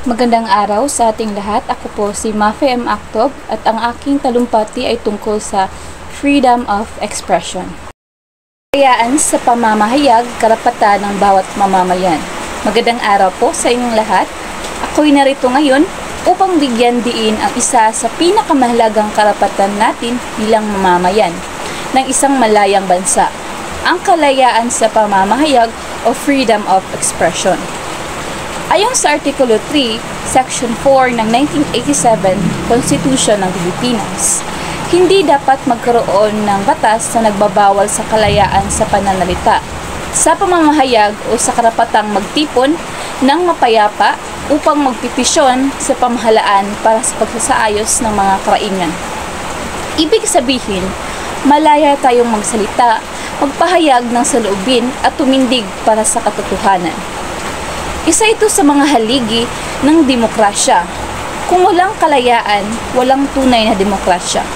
Magandang araw sa ating lahat. Ako po si Mafe M. Actob at ang aking talumpati ay tungkol sa freedom of expression. Kalayaan sa pamamahayag, karapatan ng bawat mamamayan. Magandang araw po sa inyong lahat. Ako'y narito ngayon upang bigyan diin ang isa sa pinakamahalagang karapatan natin bilang mamamayan ng isang malayang bansa, ang kalayaan sa pamamahayag o freedom of expression. Ayon sa Artikulo 3, Section 4 ng 1987 Constitution ng Pilipinas, hindi dapat magkaroon ng batas na nagbabawal sa kalayaan sa pananalita, sa pamamahayag o sa karapatang magtipon ng mapayapa upang magpetisyon sa pamahalaan para sa pagsasaayos ng mga karainan. Ibig sabihin, malaya tayong magsalita, magpahayag ng saloobin at tumindig para sa katotohanan. Isa ito sa mga haligi ng demokrasya. Kung walang kalayaan, walang tunay na demokrasya.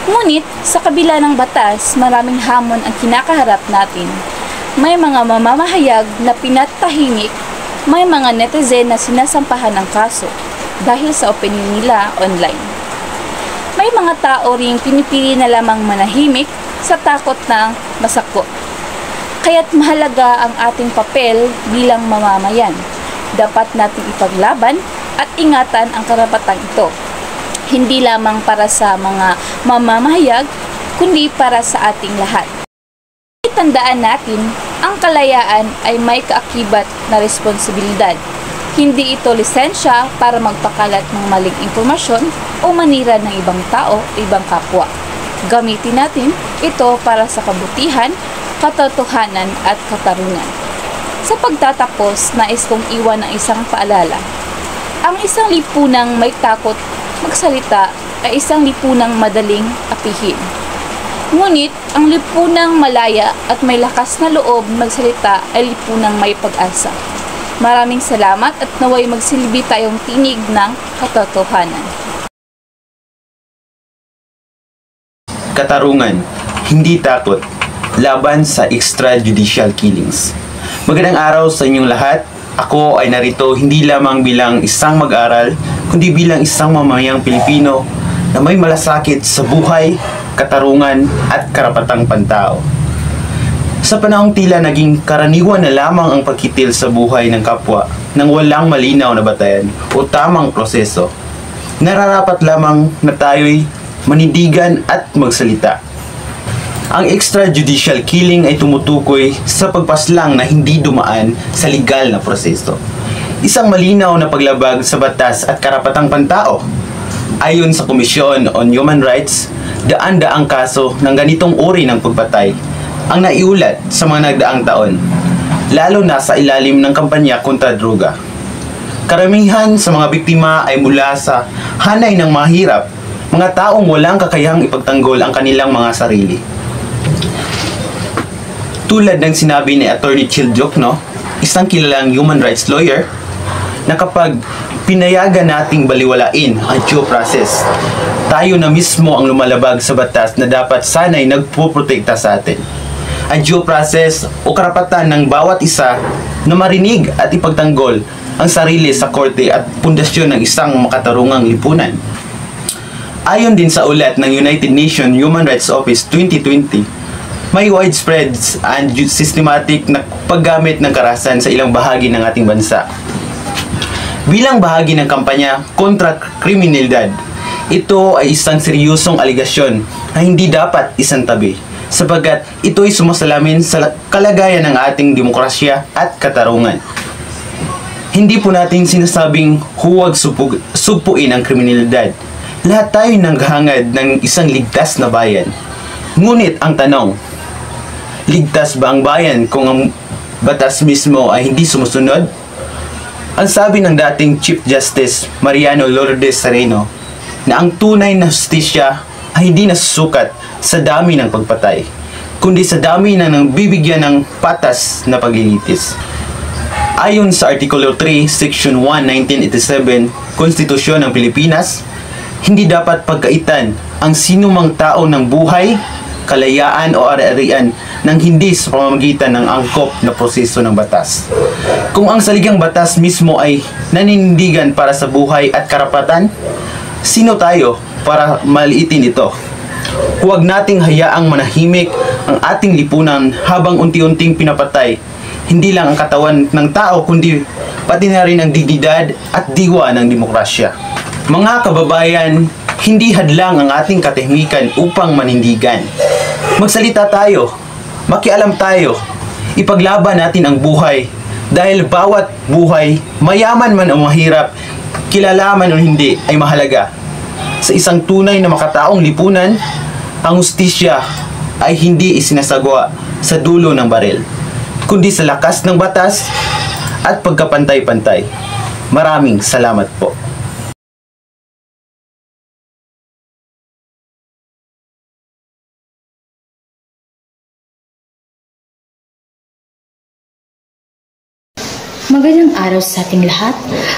Ngunit, sa kabila ng batas, maraming hamon ang kinakaharap natin. May mga mamamahayag na pinatahimik, may mga netizen na sinasampahan ng kaso dahil sa opinion nila online. May mga tao ring pinipili na lamang manahimik sa takot ng masakot. Kaya't mahalaga ang ating papel bilang mamamayan. Dapat nating ipaglaban at ingatan ang karapatang ito. Hindi lamang para sa mga mamamahayag, kundi para sa ating lahat. Tandaan natin, ang kalayaan ay may kaakibat na responsibilidad. Hindi ito lisensya para magpakalat ng maling impormasyon o manira ng ibang tao o ibang kapwa. Gamitin natin ito para sa kabutihan, katotohanan at katarungan. Sa pagtatapos, nais kong iwan ng isang paalala. Ang isang lipunang may takot magsalita ay isang lipunang madaling apihin. Ngunit, ang lipunang malaya at may lakas na loob magsalita ay lipunang may pag-asa. Maraming salamat at naway magsilbi tayong tinig ng katotohanan. Katarungan, hindi takot, laban sa extrajudicial killings. Magandang araw sa inyong lahat. Ako ay narito hindi lamang bilang isang mag-aral, kundi bilang isang mamamayang Pilipino na may malasakit sa buhay, katarungan at karapatang pantao. Sa panahong tila naging karaniwan na lamang ang pagkitil sa buhay ng kapwa nang walang malinaw na batayan o tamang proseso, nararapat lamang na tayo'y manindigan at magsalita. Ang extrajudicial killing ay tumutukoy sa pagpaslang na hindi dumaan sa legal na proseso. Isang malinaw na paglabag sa batas at karapatang pantao. Ayon sa Commission on Human Rights, daan-daang kaso ng ganitong uri ng pagpatay ang naiulat sa mga nagdaang taon, lalo na sa ilalim ng kampanya kontra droga. Karamihan sa mga biktima ay mula sa hanay ng mahirap, mga taong walang kakayahang ipagtanggol ang kanilang mga sarili. Tulad ng sinabi ni Attorney Chiljoc, isang kilalang human rights lawyer, na kapag pinayagan nating baliwalain ang due process, tayo na mismo ang lumalabag sa batas na dapat sana'y nagpoprotekta sa atin. Ang due process o karapatan ng bawat isa na marinig at ipagtanggol ang sarili sa korte at pundasyon ng isang makatarungang lipunan. Ayon din sa ulat ng United Nations Human Rights Office 2020, may widespread and systematic na paggamit ng karahasan sa ilang bahagi ng ating bansa. Bilang bahagi ng kampanya kontra kriminalidad, ito ay isang seryosong aligasyon na hindi dapat isantabi, sapagkat ito ay sumasalamin sa kalagayan ng ating demokrasya at katarungan. Hindi po natin sinasabing huwag supuin ang kriminalidad. Lahat tayo nanghangad ng isang ligtas na bayan. Ngunit ang tanong, ligtas ba ang bayan kung ang batas mismo ay hindi sumusunod? Ang sabi ng dating Chief Justice Mariano Lourdes Sereno na ang tunay na hustisya ay hindi nasusukat sa dami ng pagpatay, kundi sa dami na nang bibigyan ng patas na paglilitis. Ayon sa Artikulo 3, Section 1, 1987, Konstitusyon ng Pilipinas, hindi dapat pagkaitan ang sinumang tao ng buhay, kalayaan o ari-arian nang hindi sa pamamagitan ng angkop na proseso ng batas. Kung ang saligang batas mismo ay naninindigan para sa buhay at karapatan, sino tayo para maliitin ito? Huwag nating hayaang manahimik ang ating lipunan habang unti-unting pinapatay hindi lang ang katawan ng tao kundi pati na rin ang dignidad at diwa ng demokrasya. Mga kababayan, hindi hadlang ang ating katahimikan upang manindigan. Magsalita tayo, makialam tayo, ipaglaban natin ang buhay dahil bawat buhay, mayaman man o mahirap, kilala man o hindi, ay mahalaga. Sa isang tunay na makataong lipunan, ang hustisya ay hindi isinasagawa sa dulo ng baril, kundi sa lakas ng batas at pagkapantay-pantay. Maraming salamat po. Magandang araw sa ating lahat.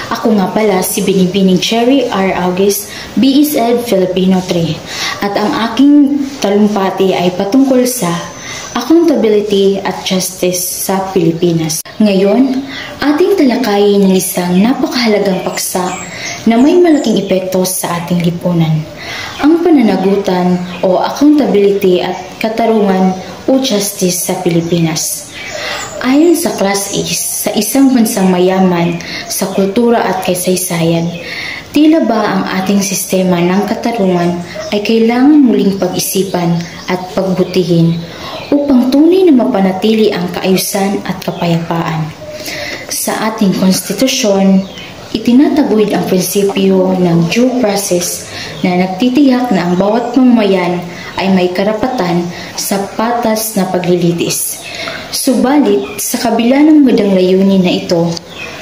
Ako nga pala si Binibining Cherry R. August, BSED Filipino 3. At ang aking talumpati ay patungkol sa accountability at justice sa Pilipinas. Ngayon, ating talakayin ng isang napakahalagang paksa na may malaking epekto sa ating lipunan. Ang pananagutan o accountability at katarungan o justice sa Pilipinas. Ayon sa Class A, sa isang bansang mayaman sa kultura at kasaysayan, tila ba ang ating sistema ng katarungan ay kailangan muling pag-isipan at pagbutihin upang tunay na mapanatili ang kaayusan at kapayapaan. Sa ating konstitusyon, itinataguyod ang prinsipyo ng due process na nagtitiyak na ang bawat mamamayan ay may karapatan sa patas na paglilitis. Subalit, sa kabila ng magandang layunin na ito,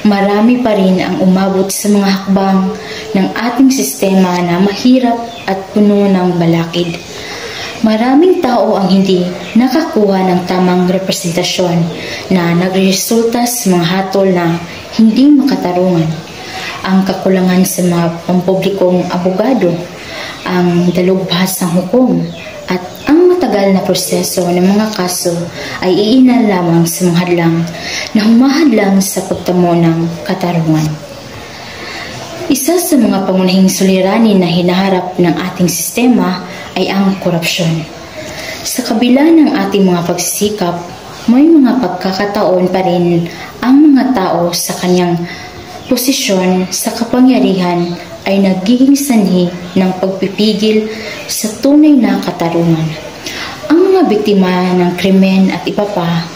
marami pa rin ang umabot sa mga hakbang ng ating sistema na mahirap at puno ng balakid. Maraming tao ang hindi nakakuha ng tamang representasyon na nagresulta sa mga hatol na hindi makatarungan. Ang kakulangan sa mga pampublikong abogado, ang dalugbhas ng hukom, at ang matagal na proseso ng mga kaso ay iilan lamang sa mga hadlang na humahadlang sa pagtamo ng katarungan. Isa sa mga pangunahing suliranin na hinaharap ng ating sistema ay ang korupsyon. Sa kabila ng ating mga pagsisikap, may mga pagkakataon pa rin ang mga tao sa kanyang posisyon sa kapangyarihan ay nagiging sanhi ng pagpipigil sa tunay na katarungan. Ang mga biktima ng krimen at iba pa,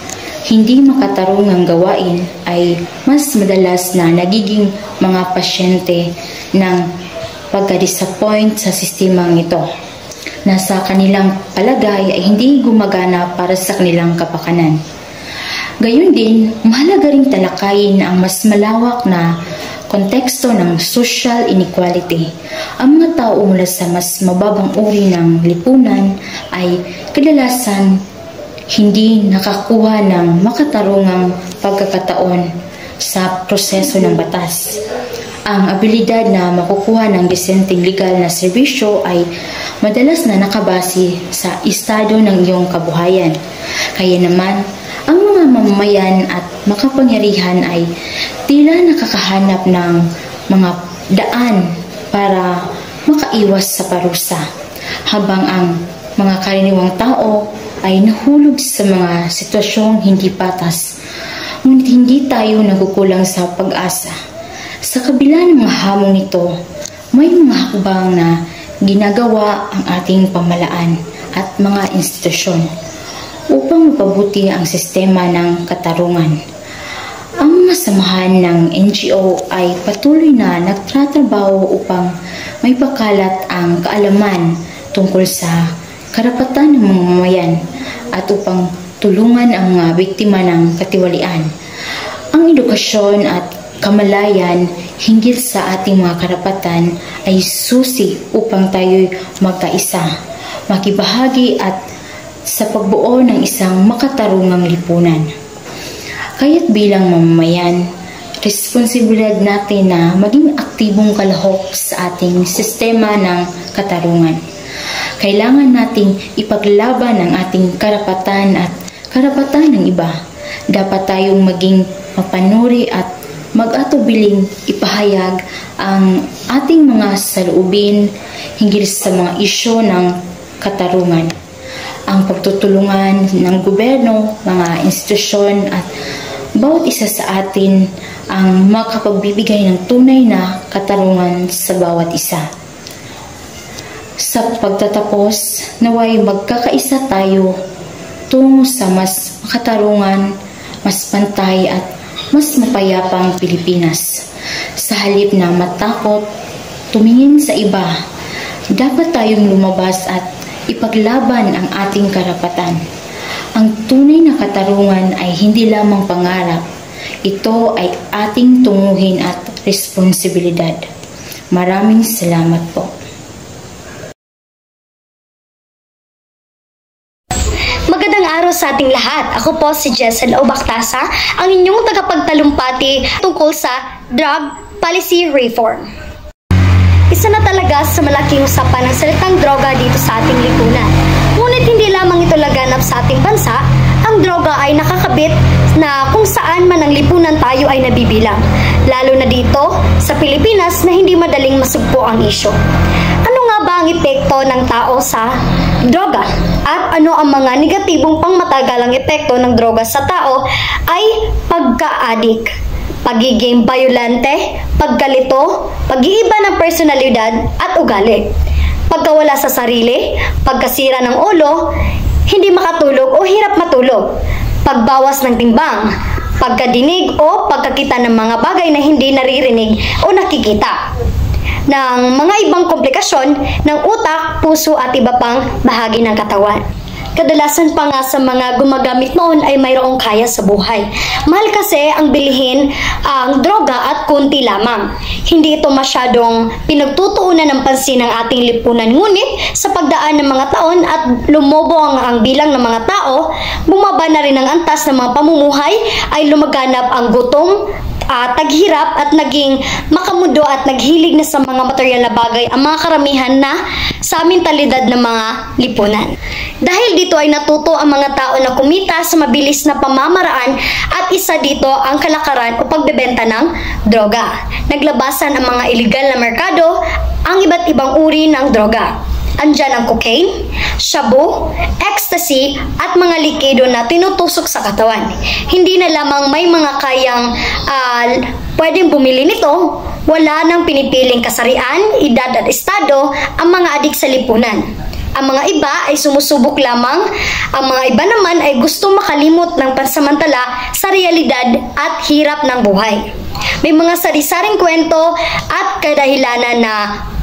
hindi makatarungang gawain ay mas madalas na nagiging mga pasyente ng pagka-disappoint sa sistemang ito, na sa kanilang palagay ay hindi gumagana para sa kanilang kapakanan. Gayon din, mahalaga ring talakayin ang mas malawak na konteksto ng social inequality. Ang mga tao mula sa mas mababang uri ng lipunan ay kadalasan hindi nakakuha ng makatarungang pagkakataon sa proseso ng batas. Ang abilidad na makukuha ng disenteng legal na serbisyo ay madalas na nakabase sa estado ng iyong kabuhayan. Kaya naman, ang mga mamamayan at makapangyarihan ay tila nakakahanap ng mga daan para makaiwas sa parusa, habang ang mga karaniwang tao ay nahulog sa mga sitwasyong hindi patas. Ngunit hindi tayo nagkukulang sa pag-asa. Sa kabila ng mga hamon nito, may mga hakbang na ginagawa ang ating pamahalaan at mga institusyon upang mapabuti ang sistema ng katarungan. Ang mga samahan ng NGO ay patuloy na nagtatrabaho upang may pakalat ang kaalaman tungkol sa karapatan ng mga mamamayan at upang tulungan ang mga biktima ng katiwalian. Ang edukasyon at kamalayan hinggil sa ating mga karapatan ay susi upang tayo'y magkaisa, makibahagi at sa pagbuo ng isang makatarungang lipunan. Kaya't bilang mamamayan, responsibilidad natin na maging aktibong kalahok sa ating sistema ng katarungan. Kailangan nating ipaglaban ang ating karapatan at karapatan ng iba. Dapat tayong maging mapanuri at mag-atubiling ipahayag ang ating mga saloobin hinggil sa mga isyu ng katarungan. Ang pagtutulungan ng gobyerno, mga institusyon at bawat isa sa atin ang makapagbibigay ng tunay na katarungan sa bawat isa. Sa pagtatapos, naway magkakaisa tayo tungo sa mas katarungan, mas pantay at mas mapayapang Pilipinas. Sa halip na matakot, tumingin sa iba, dapat tayong lumabas at ipaglaban ang ating karapatan. Ang tunay na katarungan ay hindi lamang pangarap. Ito ay ating tunguhin at responsibilidad. Maraming salamat po. Magandang araw sa ating lahat. Ako po si Jessel Obactasa, ang inyong tagapagtalumpati tungkol sa Drug Policy Reform. Isa na talaga sa malaking usapan ng salitang droga dito sa ating lipunan. Ngunit hindi lamang ito laganap sa ating bansa, ang droga ay nakakabit na kung saan man ang lipunan tayo ay nabibilang. Lalo na dito sa Pilipinas na hindi madaling masugpo ang isyo. Ano nga ba ang epekto ng tao sa droga? At ano ang mga negatibong pangmatagalang epekto ng droga sa tao ay pagka-addict, pagiging bayolente, pagkalito, pag-iiba ng personalidad at ugali, pagkawala sa sarili, pagkasira ng ulo, hindi makatulog o hirap matulog, pagbawas ng timbang, pagkadinig o pagkakita ng mga bagay na hindi naririnig o nakikita, ng mga ibang komplikasyon ng utak, puso at iba pang bahagi ng katawan. Kadalasan pa nga sa mga gumagamit noon ay mayroong kaya sa buhay. Mahal kasi ang bilihin ang droga at kunti lamang. Hindi ito masyadong pinagtutuunan ng pansin ng ating lipunan. Ngunit sa pagdaan ng mga taon at lumobo ang bilang ng mga tao, bumaba na rin ang antas ng mga pamumuhay, ay lumaganap ang gutom, taghirap at naging makamundo at naghilig na sa mga material na bagay ang mga karamihan na sa mentalidad ng mga lipunan. Dahil dito ay natuto ang mga tao na kumita sa mabilis na pamamaraan at isa dito ang kalakaran o pagbebenta ng droga. Naglabasan ang mga illegal na merkado, ang iba't ibang uri ng droga. Andyan ang cocaine, shabu, ecstasy at mga likido na tinutusok sa katawan. Hindi na lamang may mga kayang pwedeng bumili nito, wala nang pinipiling kasarian, edad at estado ang mga adik sa lipunan. Ang mga iba ay sumusubok lamang, ang mga iba naman ay gustong makalimot ng pansamantala sa realidad at hirap ng buhay. May mga sari-saring kwento at kadahilanan na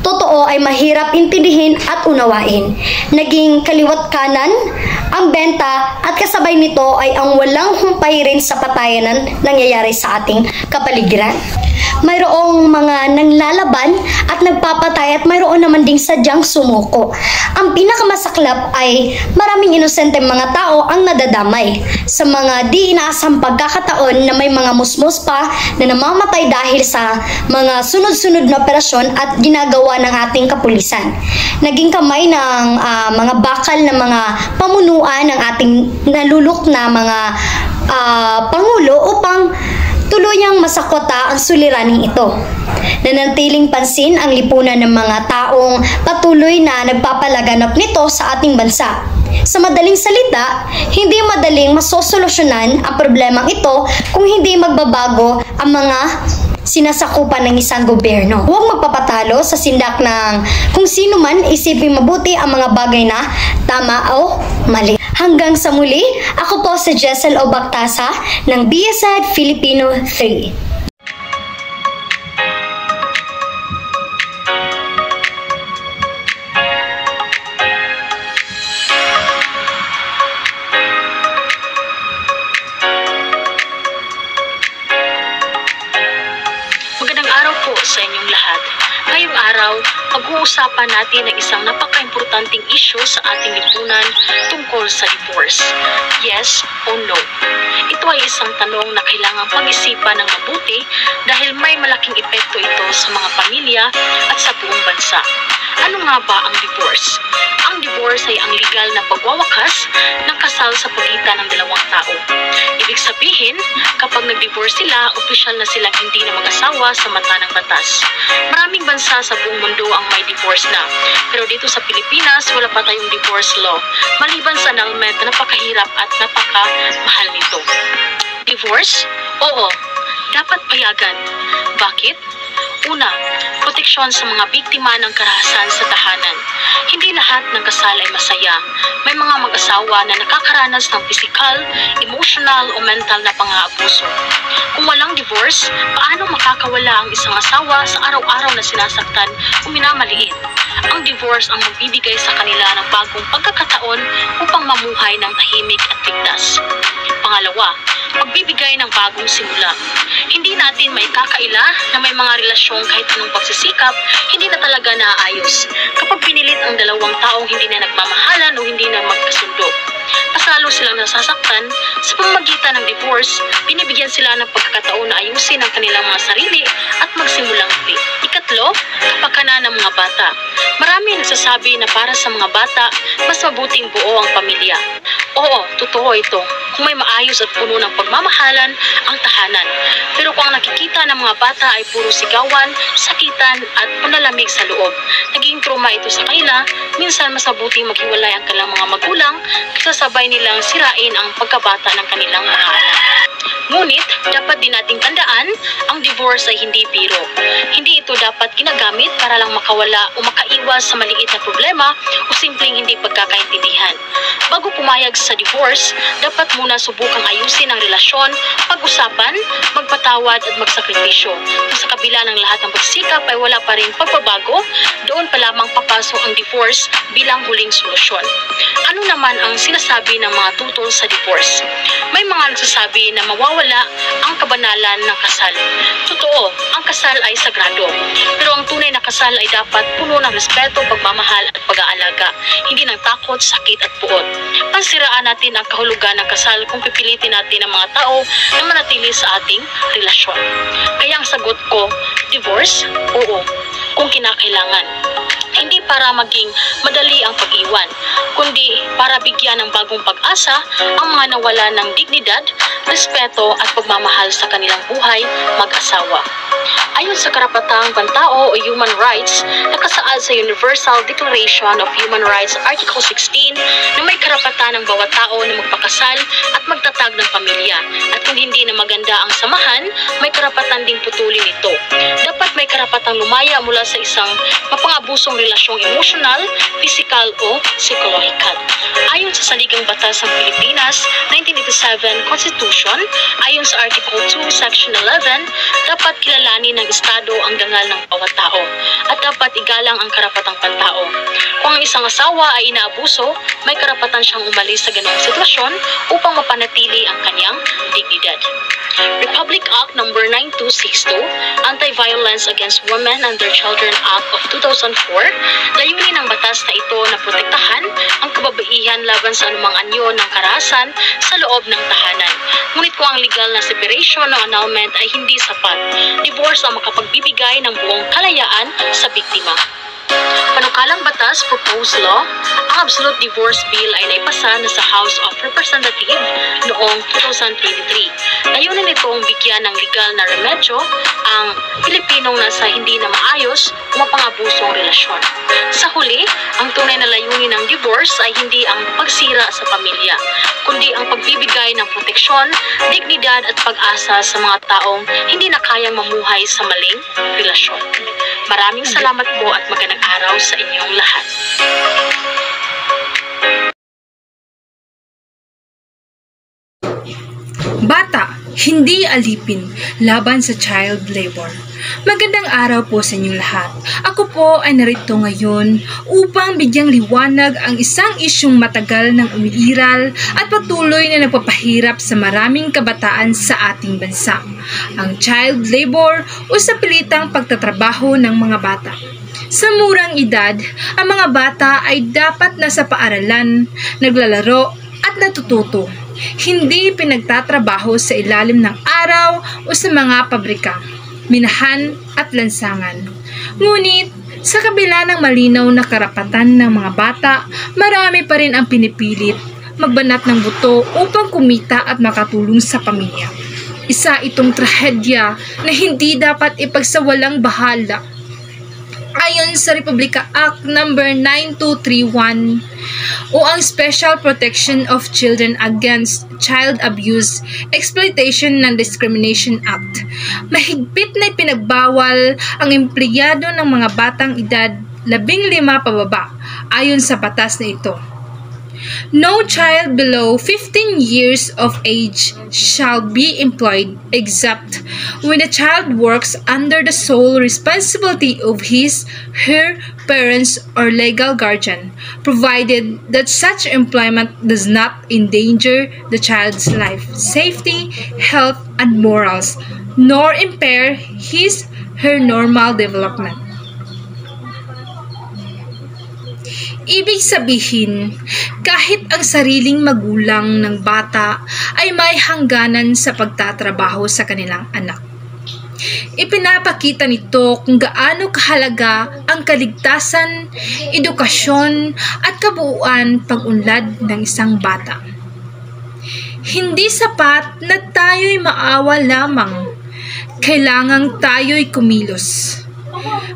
totoo ay mahirap intindihin at unawain. Naging kaliwat kanan ang benta at kasabay nito ay ang walang humpay rin sa patayanan nangyayari sa ating kapaligiran. Mayroong mga nanglalaban at nagpapatay at mayroon naman ding sadyang sumuko. Ang pinakamasaklap ay maraming inosente mga tao ang nadadamay sa mga di inaasang pagkakataon na may mga musmos pa na namamatay dahil sa mga sunod-sunod na operasyon at ginagawa ng ating kapulisan. Naging kamay ng mga bakal na mga pamunuan ng ating nalulok na mga pangulo upang tuluyang masakota ang suliraning ito. Nanantiling pansin ang lipunan ng mga taong patuloy na nagpapalaganap nito sa ating bansa. Sa madaling salita, hindi madaling masosolusyonan ang problemang ito kung hindi magbabago ang mga sinasakupan ng isang gobyerno. Huwag magpapatalo sa sindak ng kung sino man isipin mabuti ang mga bagay na tama o mali. Hanggang sa muli, ako po si Jessel Obactasa ng BSED Filipino 3. Sa inyong lahat. Ngayong araw, pag-uusapan natin ang isang napaka-importanting issue sa ating lipunan tungkol sa divorce. Yes o no? Ito ay isang tanong na kailangang pag-isipan ng mabuti dahil may malaking epekto ito sa mga pamilya at sa buong bansa. Ano nga ba ang divorce? Ang divorce ay ang legal na pagwawakas ng kasal sa pagitan ng dalawang tao. Ibig sabihin, kapag nag-divorce sila, opisyal na silang hindi na mag-asawa sa mata ng batas. Maraming bansa sa buong mundo ang may divorce na. Pero dito sa Pilipinas, wala pa tayong divorce law, maliban sa annulment na napakahirap at napakamahal nito. Divorce? Oo, dapat payagan. Bakit? Una, proteksyon sa mga biktima ng karahasan sa tahanan. Hindi lahat ng kasal ay masaya. May mga mag-asawa na nakakaranas ng physical, emotional o mental na pang-aabuso. Kung walang divorce, paano makakawala ang isang asawa sa araw-araw na sinasaktan o minamaliit? Ang divorce ang magbibigay sa kanila ng bagong pagkakataon upang mamuhay ng tahimik at ligtas. Pangalawa, magbibigay ng bagong simula. Hindi natin may kakaila na may mga relasyong kahit anong pagsisikap, hindi na talaga naaayos. Kapag pinilit ang dalawang taong hindi na nagmamahalan o hindi na magkasundo, mas lalo silang nasasaktan. Sa pamamagitan ng divorce, binibigyan sila ng pagkakataon na ayusin ang kanilang mga sarili at magsimulang muli. Ikatlo, kapakanan ng mga bata. Marami nagsasabi na para sa mga bata, mas mabuting buo ang pamilya. Oo, totoo ito. Kung may maayos at puno ng pagmamahalan ang tahanan. Pero kung ang nakikita ng mga bata ay puro sigawan, sakitan at panalamig sa loob, naging trauma ito sa kanila, minsan mas mabuting maghiwalay ang kanilang mga magulang kaysa sabay nilang sirain ang pagkabata ng kanilang mga anak. Ngunit, dapat din nating tandaan, ang divorce ay hindi biro. Hindi ito dapat ginagamit para lang makawala o makaiwas sa maliit na problema o simpleng hindi pagkakaintindihan. Bago pumayag sa divorce, dapat muna subukang ayusin ang relasyon, pag-usapan, magpatawad at magsakripisyo. Kung sa kabila ng lahat ng pagsikap ay wala pa rin pagbabago, doon pa lamang papasok ang divorce bilang huling solusyon. Ano naman ang sinasabi ng mga tutol sa divorce? May mga nagsasabi na mawawala ang kabanalan ng kasal. Totoo, ang kasal ay sagrado. Pero ang tunay na kasal ay dapat puno ng respeto, pagmamahal at pag-aalaga, hindi ng takot, sakit at puot. Pansiraan natin ang kahulugan ng kasal kung pipilitin natin ang mga tao na manatili sa ating relasyon. Kaya ang sagot ko, divorce? Oo, kung kinakailangan. Hindi para maging madali ang pag-iwan, kundi para bigyan ng bagong pag-asa ang mga nawala ng dignidad, respeto at pagmamahal sa kanilang buhay mag-asawa. Ayon sa karapatang pantao o human rights, nakasaad sa Universal Declaration of Human Rights Article 16 na may karapatan ng bawat tao na magpakasal at magtatag ng pamilya. At kung hindi na maganda ang samahan, may karapatan ding putulin ito. Dapat may karapatang lumaya mula sa isang mapang-abusong relasyong emosyonal, pisikal o psikolohikal. Ayon sa Saligang Batas ng Pilipinas, 1987 Constitution, ayon sa Article 2, Section 11, dapat kilalanin ng Estado ang dangal ng bawat tao at dapat igalang ang karapatang pantao. Kung ang isang asawa ay inaabuso, may karapatan siyang umalis sa ganoong sitwasyon upang mapanatili ang kanyang dignidad. Republic Act No. 9262, Anti-Violence Against Women and Their Children Act of 2004, layunin ng batas na ito na protektahan ang kababaihan laban sa anumang anyo ng karahasan sa loob ng tahanan. Ngunit kung ang legal na separation o annulment ay hindi sapat, divorce ang makapagbibigay ng buong kalayaan sa biktima. Panukalang batas, proposed law, ang Absolute Divorce Bill ay naipasa na sa House of Representatives noong 2023. Layunin nitong bigyan ng legal na remedyo ang Pilipinong nasa hindi na maayos o mapang-abusong relasyon. Sa huli, ang tunay na layunin ng divorce ay hindi ang pagsira sa pamilya, kundi ang pagbibigay ng proteksyon, dignidad at pag-asa sa mga taong hindi na kayang mamuhay sa maling relasyon. Maraming salamat po at magandang araw sa inyong lahat. Bata, hindi alipin laban sa child labor. Magandang araw po sa inyong lahat. Ako po ay narito ngayon upang bigyang liwanag ang isang isyong matagal nang umiiral at patuloy na nagpapahirap sa maraming kabataan sa ating bansa. Ang child labor o sa pilitang pagtatrabaho ng mga bata. Sa murang edad, ang mga bata ay dapat nasa paaralan, naglalaro at natututo. Hindi pinagtatrabaho sa ilalim ng araw o sa mga pabrika, minahan at lansangan. Ngunit, Sa kabila ng malinaw na karapatan ng mga bata, marami pa rin ang pinipilit magbanat ng buto upang kumita at makatulong sa pamilya. Isa itong trahedya na hindi dapat ipagsawalang bahala. Ayon sa Republika Act No. 9231 o ang Special Protection of Children Against Child Abuse, Exploitation and Discrimination Act, mahigpit na ipinagbawal ang empleyado ng mga batang edad 15 pababa ayon sa batas na ito. No child below 15 years of age shall be employed except when the child works under the sole responsibility of his/her parents or legal guardian, provided that such employment does not endanger the child's life, safety, health, and morals, nor impair his/her normal development. Ibig sabihin, kahit ang sariling magulang ng bata ay may hangganan sa pagtatrabaho sa kanilang anak. Ipinapakita nito kung gaano kahalaga ang kaligtasan, edukasyon at kabuuan pag-unlad ng isang bata. Hindi sapat na tayo'y maawa lamang, kailangang tayo'y kumilos.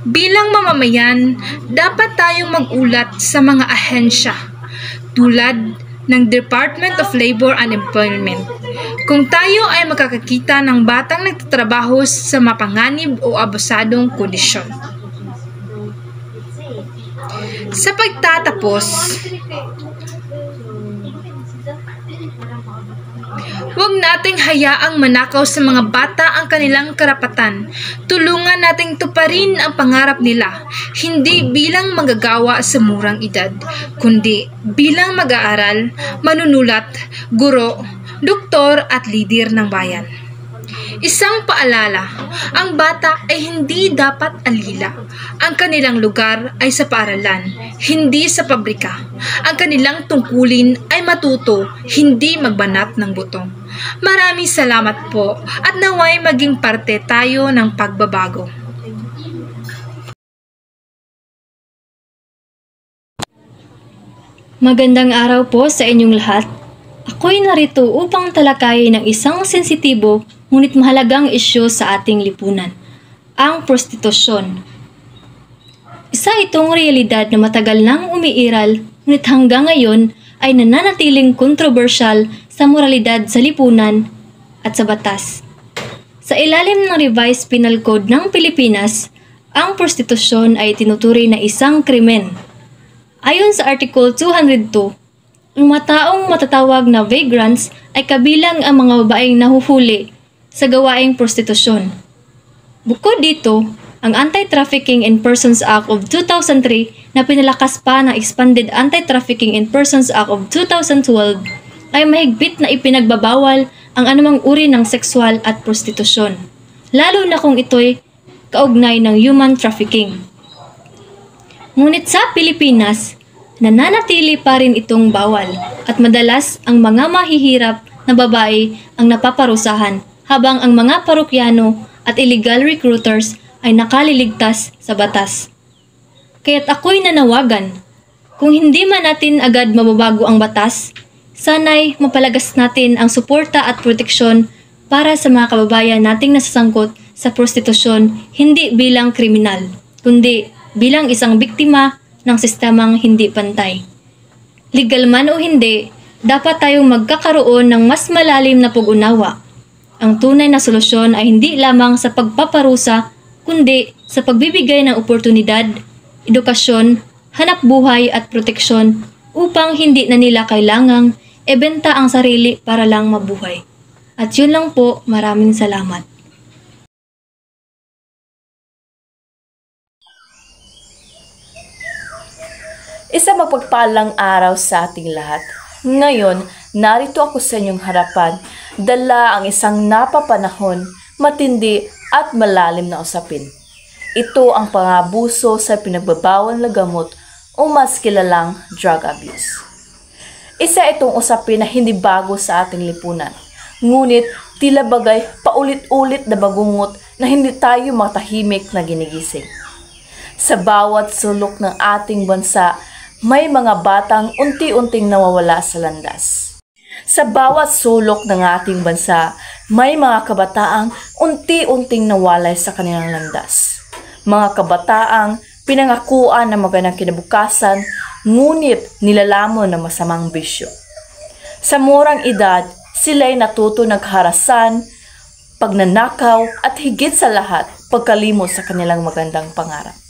Bilang mamamayan, dapat tayong mag-ulat sa mga ahensya tulad ng Department of Labor and Employment kung tayo ay makakakita ng batang nagtatrabaho sa mapanganib o abusadong kondisyon. Sa pagtatapos, huwag nating hayaang manakaw sa mga bata ang kanilang karapatan. Tulungan nating tuparin ang pangarap nila, hindi bilang manggagawa sa murang edad, kundi bilang mag-aaral, manunulat, guro, doktor at lider ng bayan. Isang paalala, ang bata ay hindi dapat alila. Ang kanilang lugar ay sa paaralan, hindi sa pabrika. Ang kanilang tungkulin ay matuto, hindi magbanat ng buto. Maraming salamat po at naway maging parte tayo ng pagbabago. Magandang araw po sa inyong lahat. Ako'y narito upang talakayin ng isang sensitibo ngunit mahalagang isyu sa ating lipunan, ang prostitusyon. Isa itong realidad na matagal nang umiiral ngunit hanggang ngayon ay nananatiling kontrobersyal sa moralidad sa lipunan at sa batas. Sa ilalim ng Revised Penal Code ng Pilipinas, ang prostitusyon ay tinuturing na isang krimen. Ayon sa Article 202, ang mga taong matatawag na vagrants ay kabilang ang mga babaeng nahuhuli sa gawaing prostitusyon. Bukod dito, ang Anti-Trafficking in Persons Act of 2003 na pinalakas pa ng Expanded Anti-Trafficking in Persons Act of 2012 ay mahigpit na ipinagbabawal ang anumang uri ng sexual at prostitusyon, lalo na kung ito'y kaugnay ng human trafficking. Ngunit sa Pilipinas, nananatili pa rin itong bawal at madalas ang mga mahihirap na babae ang napaparusahan habang ang mga parokyano at illegal recruiters ay nakaliligtas sa batas. Kaya't ako'y nanawagan, kung hindi man natin agad mababago ang batas, sana'y mapalagas natin ang suporta at proteksyon para sa mga kababayan nating nasasangkot sa prostitusyon hindi bilang kriminal, kundi bilang isang biktima ng sistemang hindi pantay. Legal man o hindi, dapat tayong magkakaroon ng mas malalim na pag-unawa. Ang tunay na solusyon ay hindi lamang sa pagpaparusa, kundi sa pagbibigay ng oportunidad, edukasyon, hanap buhay at proteksyon upang hindi na nila kailangang ibenta ang sarili para lang mabuhay. At yun lang po, maraming salamat. Isa mapagpalang araw sa ating lahat. Ngayon, narito ako sa inyong harapan, dala ang isang napapanahon, matindi at malalim na usapin. Ito ang pangabuso sa pinagbabawal na gamot o mas kilalang drug abuse. Isa itong usapin na hindi bago sa ating lipunan, ngunit tila bagay paulit-ulit na bagungot na hindi tayo matahimik na ginigising. Sa bawat sulok ng ating bansa, may mga batang unti-unting nawawala sa landas. Sa bawat sulok ng ating bansa, may mga kabataang unti-unting nawalay sa kanilang landas. Mga kabataang pinangakuan ng magandang kinabukasan, ngunit nilalamon ng masamang bisyo. Sa murang edad, sila'y natuto nagharasan, pagnanakaw at higit sa lahat, pagkalimot sa kanilang magandang pangarap.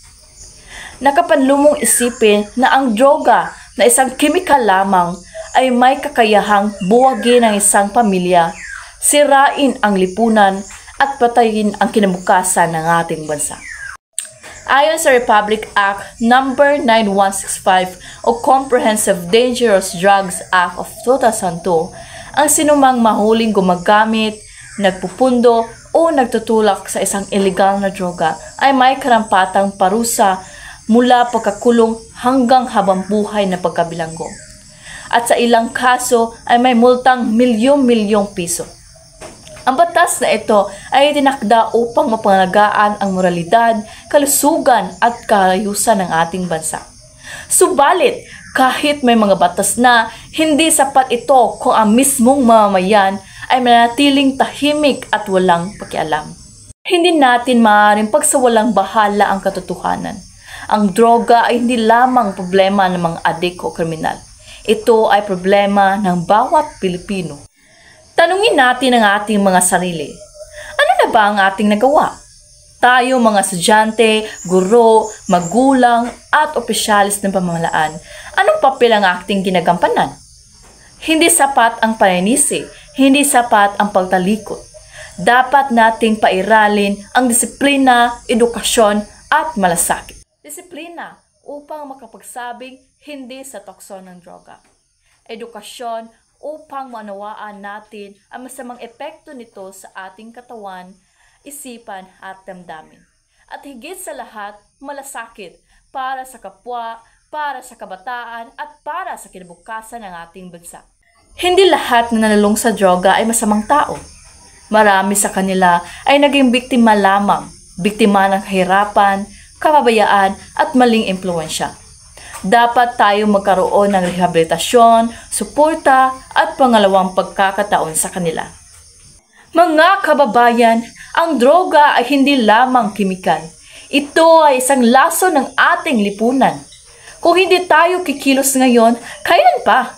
Nakapanlumong isipin na ang droga na isang kemikal lamang ay may kakayahang buwagin ang isang pamilya, sirain ang lipunan at patayin ang kinabukasan ng ating bansa. Ayon sa Republic Act No. 9165 o Comprehensive Dangerous Drugs Act of 2002, ang sinumang mahuling gumagamit, nagpupundo o nagtutulak sa isang illegal na droga ay may karampatang parusa mula pagkakulong hanggang habang buhay na pagkabilanggo. At sa ilang kaso ay may multang milyong-milyong piso. Ang batas na ito ay tinakda upang mapangalagaan ang moralidad, kalusugan at kaayusan ng ating bansa. Subalit, kahit may mga batas na, hindi sapat ito kung ang mismong mamamayan ay manatiling tahimik at walang pakialam. Hindi natin maaaring pagsawalang bahala ang katotohanan. Ang droga ay hindi lamang problema ng mga adik o kriminal. Ito ay problema ng bawat Pilipino. Tanungin natin ang ating mga sarili. Ano na ba ang ating nagawa? Tayo mga estudyante, guro, magulang at opisyalis ng pamahalaan, anong papel ang ating ginagampanan? Hindi sapat ang paninisi, hindi sapat ang pagtalikod. Dapat nating pairalin ang disiplina, edukasyon at malasakit. Disiplina upang makapagsabing hindi sa tukso ng droga. Edukasyon upang manawaan natin ang masamang epekto nito sa ating katawan, isipan at damdamin. At higit sa lahat, malasakit para sa kapwa, para sa kabataan at para sa kinabukasan ng ating bansa. Hindi lahat na nanalong sa droga ay masamang tao. Marami sa kanila ay naging biktima lamang, biktima ng kahirapan, kapabayaan at maling impluwensya. Dapat tayo magkaroon ng rehabilitasyon, suporta at pangalawang pagkakataon sa kanila. Mga kababayan, ang droga ay hindi lamang kemikal. Ito ay isang laso ng ating lipunan. Kung hindi tayo kikilos ngayon, kailan pa?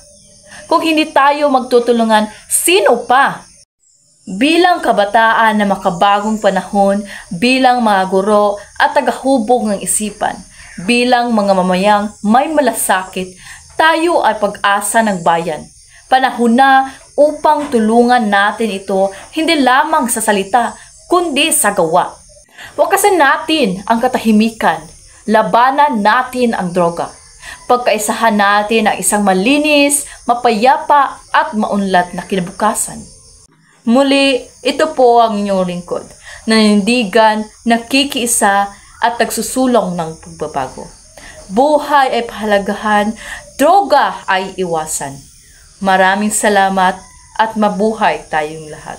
Kung hindi tayo magtutulungan, sino pa? Bilang kabataan na makabagong panahon, bilang mga guro at tagahubog ng isipan, bilang mga mamayang may malasakit, tayo ay pag-asa ng bayan. Panahon na upang tulungan natin ito hindi lamang sa salita, kundi sa gawa. Wakasan natin ang katahimikan, labanan natin ang droga. Pagkaisahan natin ang isang malinis, mapayapa at maunlad na kinabukasan. Muli, ito po ang inyong lingkod, nanindigan, nakikiisa at nagsusulong ng pagbabago. Buhay ay pahalagahan, droga ay iwasan. Maraming salamat at mabuhay tayong lahat.